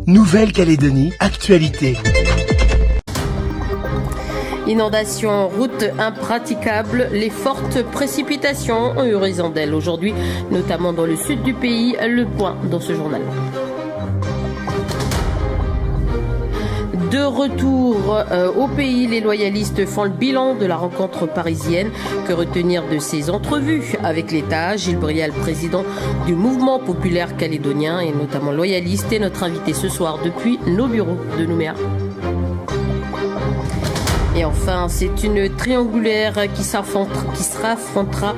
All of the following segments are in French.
Nouvelle-Calédonie, actualité. Inondations, routes impraticables, les fortes précipitations ont eu raison d'elles aujourd'hui, notamment dans le sud du pays. Le point dans ce journal. De retour au pays, les loyalistes font le bilan de la rencontre parisienne. Que retenir de ces entrevues avec l'État? Gilles Briel, président du mouvement populaire calédonien et notamment loyaliste, est notre invité ce soir depuis nos bureaux de Nouméa. Et enfin, c'est une triangulaire qui s'affrontera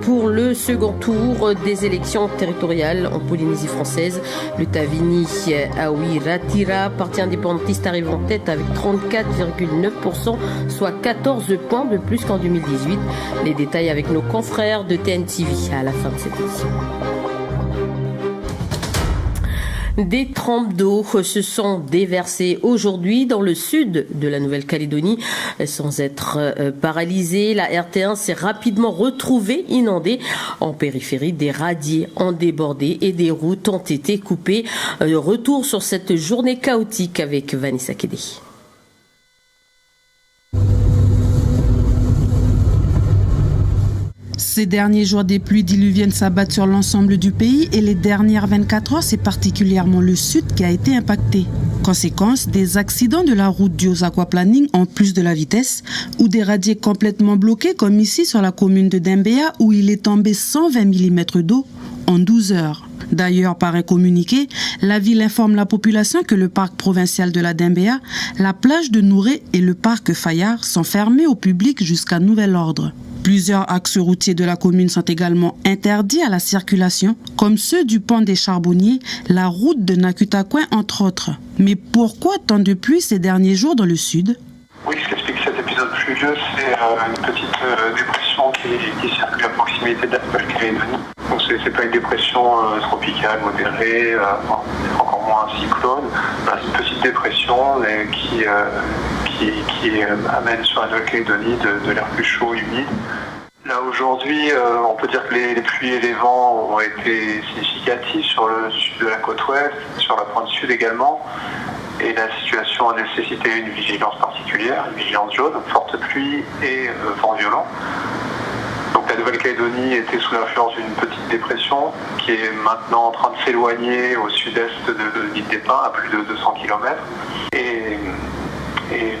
pour le second tour des élections territoriales en Polynésie française. Le Tavini Awi Ratira, parti indépendantiste, arrive en tête avec 34,9%, soit 14 points de plus qu'en 2018. Les détails avec nos confrères de TNTV à la fin de cette édition. Des trompes d'eau se sont déversées aujourd'hui dans le sud de la Nouvelle-Calédonie. Sans être paralysée, la RT1 s'est rapidement retrouvée inondée. En périphérie, des radiers ont débordé et des routes ont été coupées. Retour sur cette journée chaotique avec Vanessa Kédé. Ces derniers jours, des pluies diluviennes s'abattent sur l'ensemble du pays et les dernières 24 heures, c'est particulièrement le sud qui a été impacté. Conséquence, des accidents de la route dus aux aquaplaning en plus de la vitesse ou des radiers complètement bloqués comme ici sur la commune de Dembéa où il est tombé 120 mm d'eau en 12 heures. D'ailleurs, par un communiqué, la ville informe la population que le parc provincial de la Dembéa, la plage de Nouré et le parc Fayard sont fermés au public jusqu'à nouvel ordre. Plusieurs axes routiers de la commune sont également interdits à la circulation, comme ceux du pont des Charbonniers, la route de Nakutakoin, entre autres. Mais pourquoi tant de pluie ces derniers jours dans le sud? Oui, ce qui explique cet épisode pluvieux, c'est une petite dépression qui circule à proximité de la Nouvelle-Calédonie. Donc c'est pas une dépression tropicale, modérée, encore moins un cyclone. C'est une petite dépression qui amène sur la Nouvelle-Calédonie de l'air plus chaud et humide. Là aujourd'hui, on peut dire que les pluies et les vents ont été significatifs sur le sud de la côte ouest, sur la pointe sud également. Et la situation a nécessité une vigilance particulière, une vigilance jaune, forte pluie et vent violent. Donc la Nouvelle-Calédonie était sous l'influence d'une petite dépression qui est maintenant en train de s'éloigner au sud-est de l'île des Pins à plus de 200 km. Et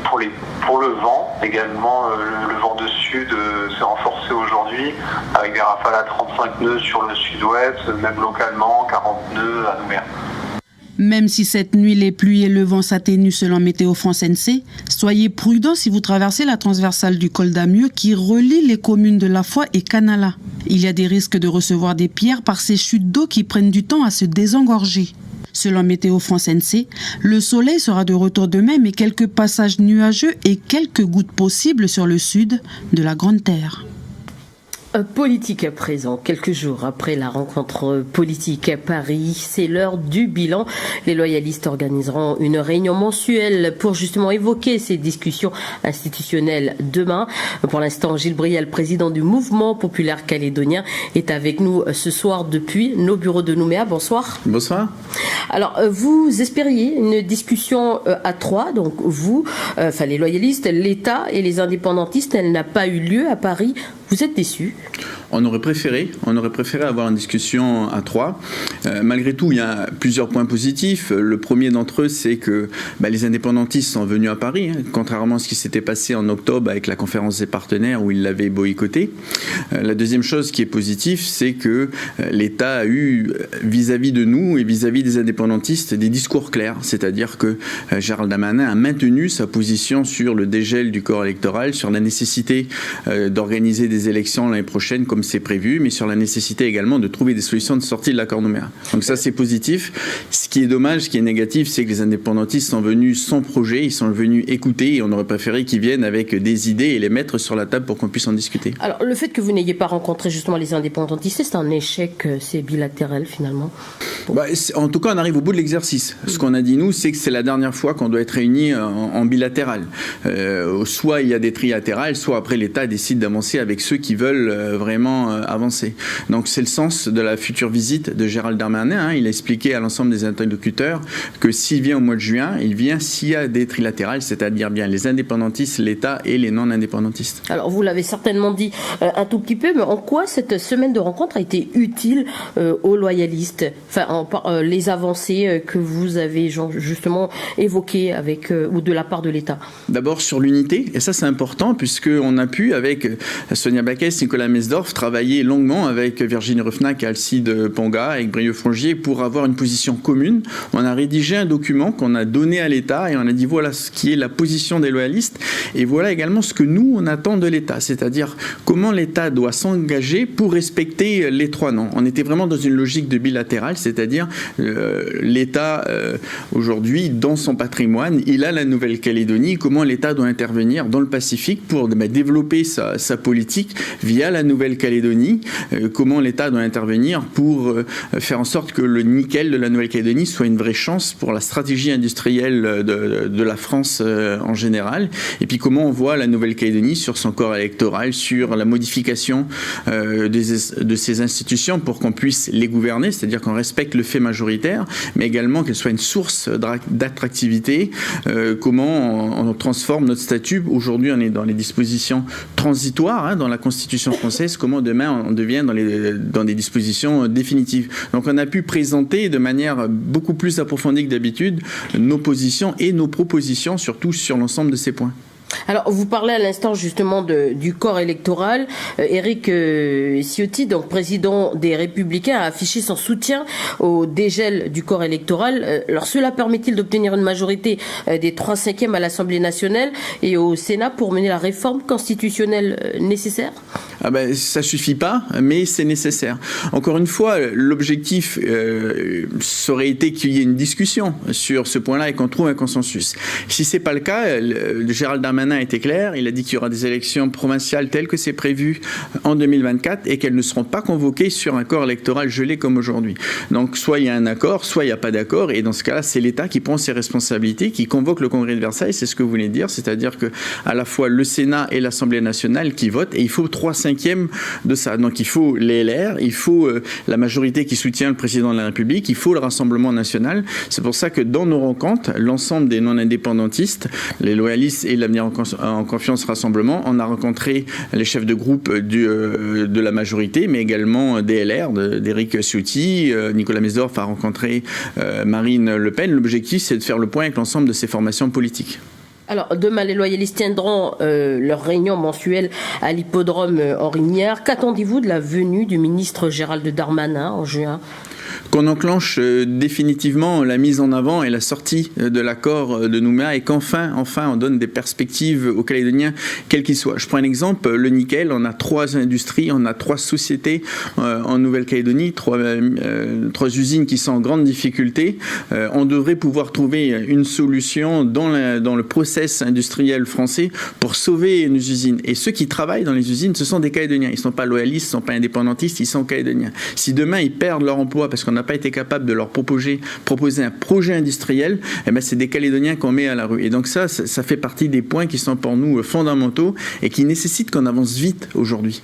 pour le vent, également, le vent de sud s'est renforcé aujourd'hui avec des rafales à 35 nœuds sur le sud-ouest, même localement 40 nœuds à Nouméa. Même si cette nuit, les pluies et le vent s'atténuent selon Météo France NC, soyez prudents si vous traversez la transversale du col d'Amieux qui relie les communes de La Foix et Canala. Il y a des risques de recevoir des pierres par ces chutes d'eau qui prennent du temps à se désengorger. Selon Météo France NC, le soleil sera de retour demain, mais quelques passages nuageux et quelques gouttes possibles sur le sud de la Grande Terre. Politique à présent, quelques jours après la rencontre politique à Paris, c'est l'heure du bilan. Les loyalistes organiseront une réunion mensuelle pour justement évoquer ces discussions institutionnelles demain. Pour l'instant, Gilles Briel, président du mouvement populaire calédonien, est avec nous ce soir depuis nos bureaux de Nouméa. Bonsoir. Bonsoir. Alors, vous espériez une discussion à trois, donc vous, les loyalistes, l'État et les indépendantistes, elle n'a pas eu lieu à Paris. Vous êtes déçus? On aurait préféré avoir une discussion à trois. Malgré tout, il y a plusieurs points positifs. Le premier d'entre eux, c'est que les indépendantistes sont venus à Paris, contrairement à ce qui s'était passé en octobre avec la conférence des partenaires où ils l'avaient boycotté. La deuxième chose qui est positive, c'est que l'État a eu, vis-à-vis de nous et vis-à-vis des indépendantistes, des discours clairs. C'est-à-dire que Gérald Darmanin a maintenu sa position sur le dégel du corps électoral, sur la nécessité d'organiser des élections l'année prochaine comme c'est prévu, mais sur la nécessité également de trouver des solutions de sortie de l'accord Nouméa. Donc ça, c'est positif. Ce qui est dommage, ce qui est négatif, c'est que les indépendantistes sont venus sans projet, ils sont venus écouter et on aurait préféré qu'ils viennent avec des idées et les mettre sur la table pour qu'on puisse en discuter. Alors, le fait que vous n'ayez pas rencontré justement les indépendantistes, c'est un échec, c'est bilatéral finalement? En tout cas, on arrive au bout de l'exercice. Ce qu'on a dit, nous, c'est que c'est la dernière fois qu'on doit être réunis en bilatéral. Soit il y a des trilatérales, soit après l'État décide d'avancer avec ceux qui veulent vraiment vraiment avancer. Donc c'est le sens de la future visite de Gérald Darmanin. Il a expliqué à l'ensemble des interlocuteurs que s'il vient au mois de juin, il vient s'il y a des trilatérales, c'est-à-dire bien les indépendantistes, l'État et les non-indépendantistes. Alors vous l'avez certainement dit un tout petit peu, mais en quoi cette semaine de rencontre a été utile aux loyalistes, les avancées que vous avez justement évoquées ou de la part de l'État? D'abord sur l'unité, et ça c'est important puisqu'on a pu avec Sonia Backès, Nicolas Mesdorf travailler longuement avec Virginie Refnac et Alcide Ponga, avec Brieux Fongier pour avoir une position commune. On a rédigé un document qu'on a donné à l'État et on a dit voilà ce qui est la position des loyalistes et voilà également ce que nous on attend de l'État, c'est-à-dire comment l'État doit s'engager pour respecter les trois noms. On était vraiment dans une logique de bilatéral, c'est-à-dire l'État aujourd'hui dans son patrimoine, il a la Nouvelle-Calédonie, comment l'État doit intervenir dans le Pacifique pour développer sa politique via la Nouvelle-Calédonie, comment l'État doit intervenir pour faire en sorte que le nickel de la Nouvelle-Calédonie soit une vraie chance pour la stratégie industrielle de la France en général, et puis comment on voit la Nouvelle-Calédonie sur son corps électoral, sur la modification de ses institutions pour qu'on puisse les gouverner, c'est-à-dire qu'on respecte le fait majoritaire, mais également qu'elle soit une source d'attractivité, comment on transforme notre statut. Aujourd'hui, on est dans les dispositions transitoires dans la Constitution française, comment demain on devient dans des dispositions définitives. Donc on a pu présenter de manière beaucoup plus approfondie que d'habitude nos positions et nos propositions, surtout sur l'ensemble de ces points. Alors, vous parlez à l'instant justement du corps électoral. Éric Ciotti, donc président des Républicains, a affiché son soutien au dégel du corps électoral. Alors, cela permet-il d'obtenir une majorité des 3/5 à l'Assemblée nationale et au Sénat pour mener la réforme constitutionnelle nécessaire ? Ça suffit pas, mais c'est nécessaire. Encore une fois, l'objectif ça aurait été qu'il y ait une discussion sur ce point-là et qu'on trouve un consensus. Si c'est pas le cas, Gérald Darmanin a été clair, il a dit qu'il y aura des élections provinciales telles que c'est prévu en 2024 et qu'elles ne seront pas convoquées sur un corps électoral gelé comme aujourd'hui. Donc soit il y a un accord, soit il n'y a pas d'accord, et dans ce cas-là, c'est l'État qui prend ses responsabilités, qui convoque le Congrès de Versailles, c'est ce que vous venez de dire, c'est-à-dire que à la fois le Sénat et l'Assemblée nationale qui votent, et il faut 3/5 de ça. Donc il faut les LR, il faut la majorité qui soutient le président de la République, il faut le Rassemblement national. C'est pour ça que dans nos rencontres, l'ensemble des non-indépendantistes, les loyalistes et l'Avenir en Confiance Rassemblement, on a rencontré les chefs de groupe de la majorité, mais également des LR, d'Éric Ciotti, Nicolas Mesdorf a rencontré Marine Le Pen. L'objectif, c'est de faire le point avec l'ensemble de ces formations politiques. Alors, demain, les loyalistes tiendront leur réunion mensuelle à l'hippodrome Henri Miard. Qu'attendez-vous de la venue du ministre Gérald Darmanin en juin ? Qu'on enclenche définitivement la mise en avant et la sortie de l'accord de Nouméa et qu'enfin on donne des perspectives aux Calédoniens, quels qu'ils soient. Je prends un exemple, le nickel, on a 3 industries, on a 3 sociétés en Nouvelle-Calédonie, 3 usines qui sont en grande difficulté. On devrait pouvoir trouver une solution dans le process industriel français pour sauver nos usines. Et ceux qui travaillent dans les usines, ce sont des Calédoniens. Ils ne sont pas loyalistes, ils ne sont pas indépendantistes, ils sont Calédoniens. Si demain ils perdent leur emploi parce qu'on n'a pas été capable de leur proposer un projet industriel, c'est des Calédoniens qu'on met à la rue. Et donc ça fait partie des points qui sont pour nous fondamentaux et qui nécessitent qu'on avance vite aujourd'hui.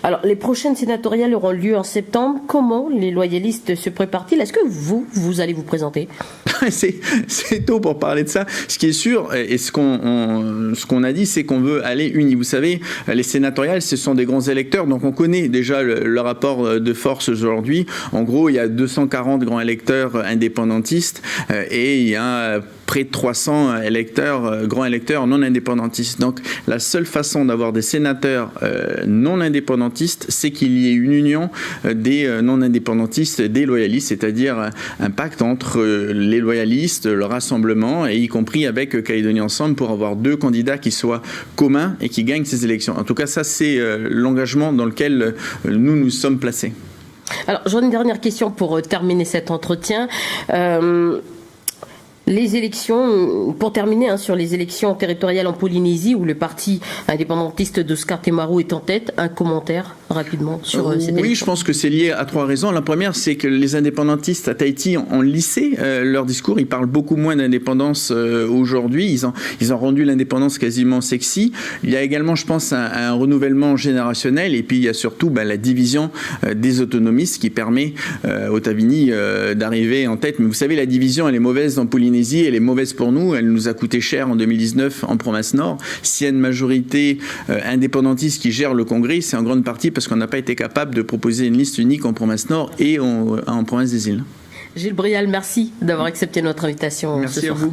Alors, les prochaines sénatoriales auront lieu en septembre. Comment les loyalistes se préparent-ils ? Est-ce que vous allez vous présenter ? C'est tôt pour parler de ça. Ce qui est sûr, et ce qu'on a dit, c'est qu'on veut aller unis. Vous savez, les sénatoriales, ce sont des grands électeurs, donc on connaît déjà le rapport de force aujourd'hui. En gros, il y a 240 grands électeurs indépendantistes et il y a près de 300 grands électeurs non indépendantistes. Donc la seule façon d'avoir des sénateurs non indépendantistes, c'est qu'il y ait une union des non indépendantistes, des loyalistes, c'est-à-dire un pacte entre les loyalistes, le Rassemblement, et y compris avec Calédonie Ensemble, pour avoir 2 candidats qui soient communs et qui gagnent ces élections. En tout cas, ça c'est l'engagement dans lequel nous sommes placés. Alors, j'en ai une dernière question pour terminer cet entretien. Les élections, pour terminer sur les élections territoriales en Polynésie, où le parti indépendantiste d'Oscar Temaru est en tête, un commentaire ? rapidement sur cette Oui, élection. je pense que c'est lié à 3 raisons. La première, c'est que les indépendantistes à Tahiti ont lissé leur discours. Ils parlent beaucoup moins d'indépendance aujourd'hui. Ils ont rendu l'indépendance quasiment sexy. Il y a également, je pense, un renouvellement générationnel. Et puis, il y a surtout la division des autonomistes qui permet au Tavini d'arriver en tête. Mais vous savez, la division, elle est mauvaise en Polynésie. Elle est mauvaise pour nous. Elle nous a coûté cher en 2019 en province Nord. S'il y a une majorité indépendantiste qui gère le Congrès, c'est en grande partie parce qu'on n'a pas été capable de proposer une liste unique en province Nord et en province des îles. Gilles Brial, merci d'avoir accepté notre invitation. Merci à vous.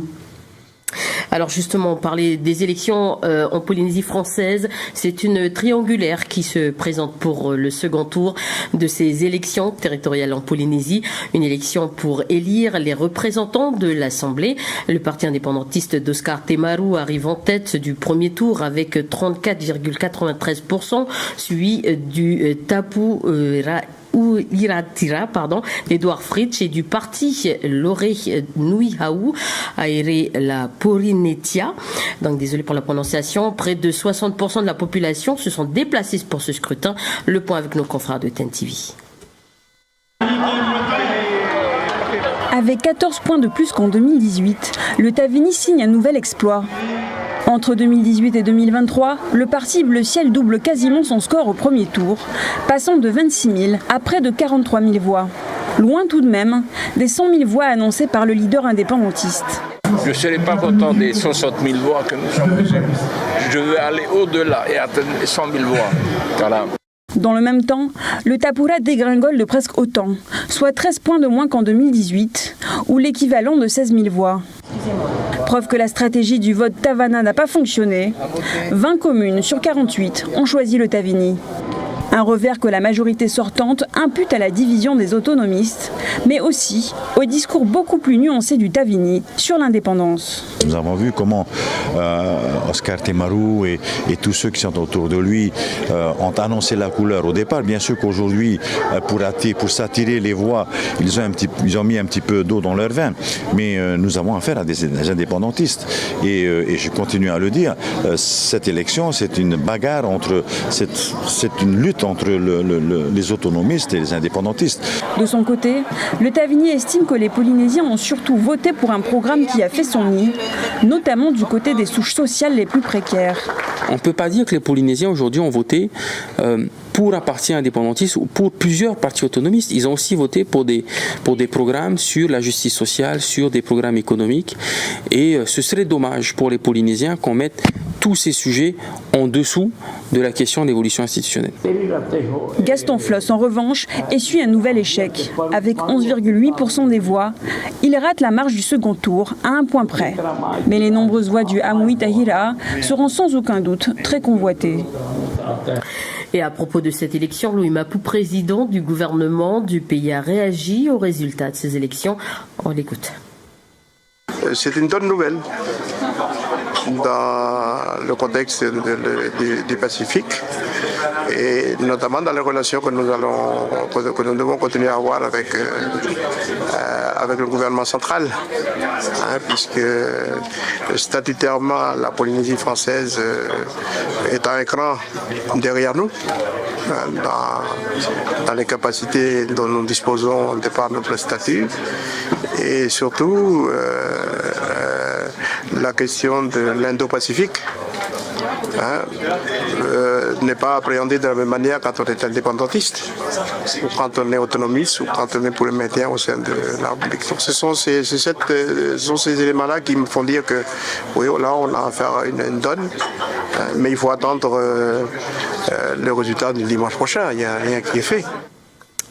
Alors justement, on parlait des élections en Polynésie française. C'est une triangulaire qui se présente pour le second tour de ces élections territoriales en Polynésie. Une élection pour élire les représentants de l'Assemblée. Le parti indépendantiste d'Oscar Temaru arrive en tête du premier tour avec 34,93%, suivi du Tapu Iratira, d'Edouard Fritsch et du parti Loré Nuihau Aere la Porinetia. Donc désolé pour la prononciation. Près de 60% de la population se sont déplacés pour ce scrutin. Le point avec nos confrères de TEN TV. Avec 14 points de plus qu'en 2018, le Tavini signe un nouvel exploit. Entre 2018 et 2023, le parti Bleu Ciel double quasiment son score au premier tour, passant de 26 000 à près de 43 000 voix. Loin tout de même des 100 000 voix annoncées par le leader indépendantiste. Je ne serai pas content des 60 000 voix que nous sommes. Je veux aller au-delà et atteindre les 100 000 voix. Voilà. Dans le même temps, le Tapura dégringole de presque autant, soit 13 points de moins qu'en 2018, ou l'équivalent de 16 000 voix. Preuve que la stratégie du vote Tavana n'a pas fonctionné, 20 communes sur 48 ont choisi le Tavini. Un revers que la majorité sortante impute à la division des autonomistes, mais aussi au discours beaucoup plus nuancé du Tavini sur l'indépendance. Nous avons vu comment Oscar Temaru et tous ceux qui sont autour de lui ont annoncé la couleur au départ. Bien sûr qu'aujourd'hui, pour s'attirer les voix, ils ont mis un petit peu d'eau dans leur vin. Mais nous avons affaire à des indépendantistes. Et je continue à le dire, cette élection, c'est une bagarre c'est une lutte entre les autonomistes et les indépendantistes. De son côté, le Tavini estime que les Polynésiens ont surtout voté pour un programme qui a fait son nid, notamment du côté des souches sociales les plus précaires. On ne peut pas dire que les Polynésiens aujourd'hui ont voté pour un parti indépendantiste ou pour plusieurs partis autonomistes. Ils ont aussi voté pour des programmes sur la justice sociale, sur des programmes économiques. Et ce serait dommage pour les Polynésiens qu'on mette tous ces sujets en dessous de la question de l'évolution institutionnelle. Gaston Floss, en revanche, essuie un nouvel échec. Avec 11,8% des voix, il rate la marche du second tour à un point près. Mais les nombreuses voix du Amui Tahira seront sans aucun doute très convoitées. Et à propos de cette élection, Louis Mapou, président du gouvernement du pays, a réagi aux résultats de ces élections. On l'écoute. C'est une bonne nouvelle dans le contexte du Pacifique et notamment dans les relations que nous devons continuer à avoir avec le gouvernement central, puisque statutairement la Polynésie française est un écran derrière nous dans les capacités dont nous disposons de par notre statut et surtout la question de l'Indo-Pacifique n'est pas appréhendée de la même manière quand on est indépendantiste ou quand on est autonomiste ou quand on est pour le maintien au sein de la République. Donc ce sont ces éléments-là qui me font dire que oui, là on a affaire à une donne, mais il faut attendre le résultat du dimanche prochain, il n'y a rien qui est fait.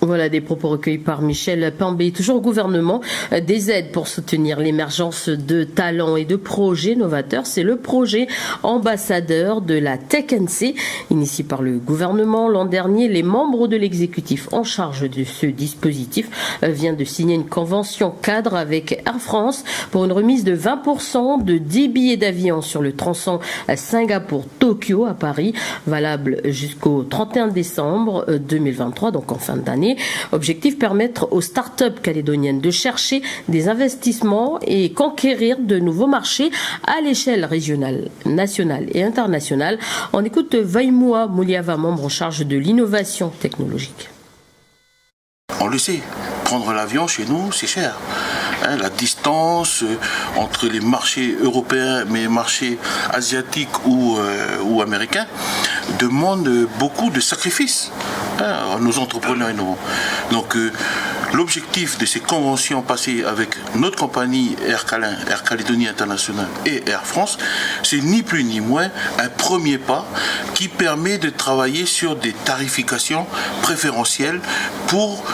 Voilà des propos recueillis par Michel Pambé. Toujours au gouvernement, des aides pour soutenir l'émergence de talents et de projets novateurs. C'est le projet ambassadeur de la TechNC, initié par le gouvernement l'an dernier. Les membres de l'exécutif en charge de ce dispositif viennent de signer une convention cadre avec Air France pour une remise de 20% de 10 billets d'avion sur le tronçon Singapour-Tokyo à Paris, valable jusqu'au 31 décembre 2023, donc en fin d'année. année. Objectif, permettre aux startups calédoniennes de chercher des investissements et conquérir de nouveaux marchés à l'échelle régionale, nationale et internationale. On écoute Vaimoua Mouliava, membre en charge de l'innovation technologique. On le sait, prendre l'avion chez nous, c'est cher. La distance entre les marchés européens, mais les marchés asiatiques ou américains, demande beaucoup de sacrifices à nos entrepreneurs innovants. Donc, l'objectif de ces conventions passées avec notre compagnie Air Calédonie International et Air France, c'est ni plus ni moins un premier pas qui permet de travailler sur des tarifications préférentielles pour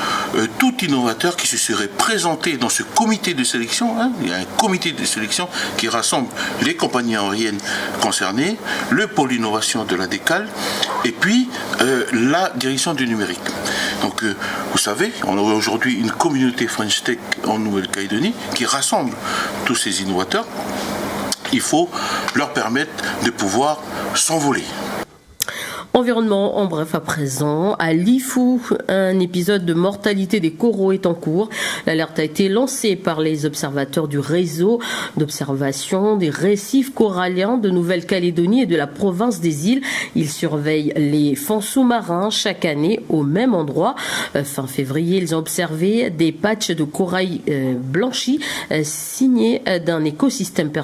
tout innovateur qui se serait présenté dans ce comité de sélection. Il y a un comité de sélection qui rassemble les compagnies aériennes concernées, le pôle innovation de la DECAL et puis la direction du numérique. Donc vous savez, on a aujourd'hui une communauté French Tech en Nouvelle-Calédonie qui rassemble tous ces innovateurs. Il faut leur permettre de pouvoir s'envoler. Environnement en bref à présent. À Lifou, un épisode de mortalité des coraux est en cours. L'alerte a été lancée par les observateurs du réseau d'observation des récifs coralliens de Nouvelle-Calédonie et de la province des îles. Ils surveillent les fonds sous-marins chaque année au même endroit. Fin février, ils ont observé des patchs de corail blanchis, signe d'un écosystème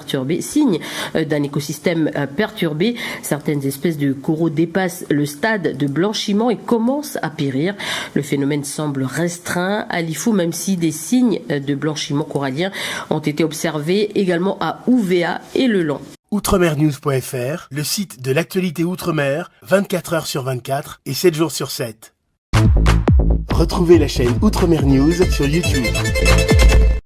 perturbé. Certaines espèces de coraux dépassent le stade de blanchiment et commence à périr. Le phénomène semble restreint à Lifou, même si des signes de blanchiment corallien ont été observés également à Ouvéa et Le Long. Outremernews.fr, le site de l'actualité Outre-mer, 24 heures sur 24 et 7 jours sur 7. Retrouvez la chaîne Outremer News sur YouTube.